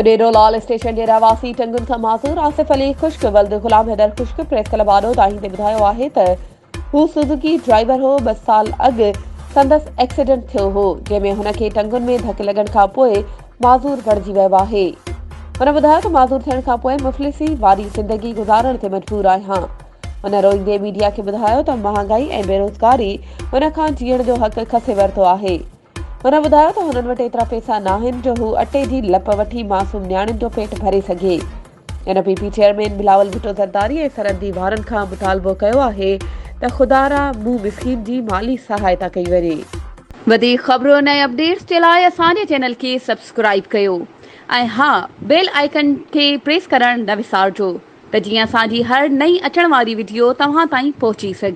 Uderolal station जे रहवासी टंगुन खां माज़ूर आसिफ अली ख़ुश्क वल्द गुलाम हैदर ख़ुश्क प्रेस क्लब आॾो ताईं ते ॿुधायो आहे त हू सुज़ुकी ड्राइवर हो। 2 साल अॻु संदसि एक्सीडेंट थियो हो, जंहिंमें हुनखे टंगुनि में धकु लॻण खां पोइ माज़ूर बणिजी वियो आहे। हुन ॿुधायो त माज़ूर थियण खां पोइ मुफ़लिसी वारी ज़िंदगी गुज़ारण ते मजबूर आहियां। हुन रोईंदे मीडिया खे ॿुधायो त महांगाई ऐं बेरोज़गारी हुन खां जीअण जो हक़ खसे वरितो आहे। हुन ॿुधायो त हुननि वटि एतिरा पैसा नाहिनि जो हू अटे जी लप वठी मासूम नियाणियुनि जो पेट भरे सघे। NPP चेयरमैन बिलावल भुट्टो ज़रदारी ऐं सरहदी वारनि खां मुतालबो कयो आहे त खुदारा मूं मिस्कीन जी माली सहायता कई वञे। वधीक ख़बरूं ऐं अपडेट्स जे लाइ असांजे चैनल खे सब्सक्राइब कयो ऐं हा, बेल आइकन खे प्रेस करणु न विसारिजो त जीअं असांजी हर नई अचण वारी वीडियो तव्हां ताईं पहुची सघे।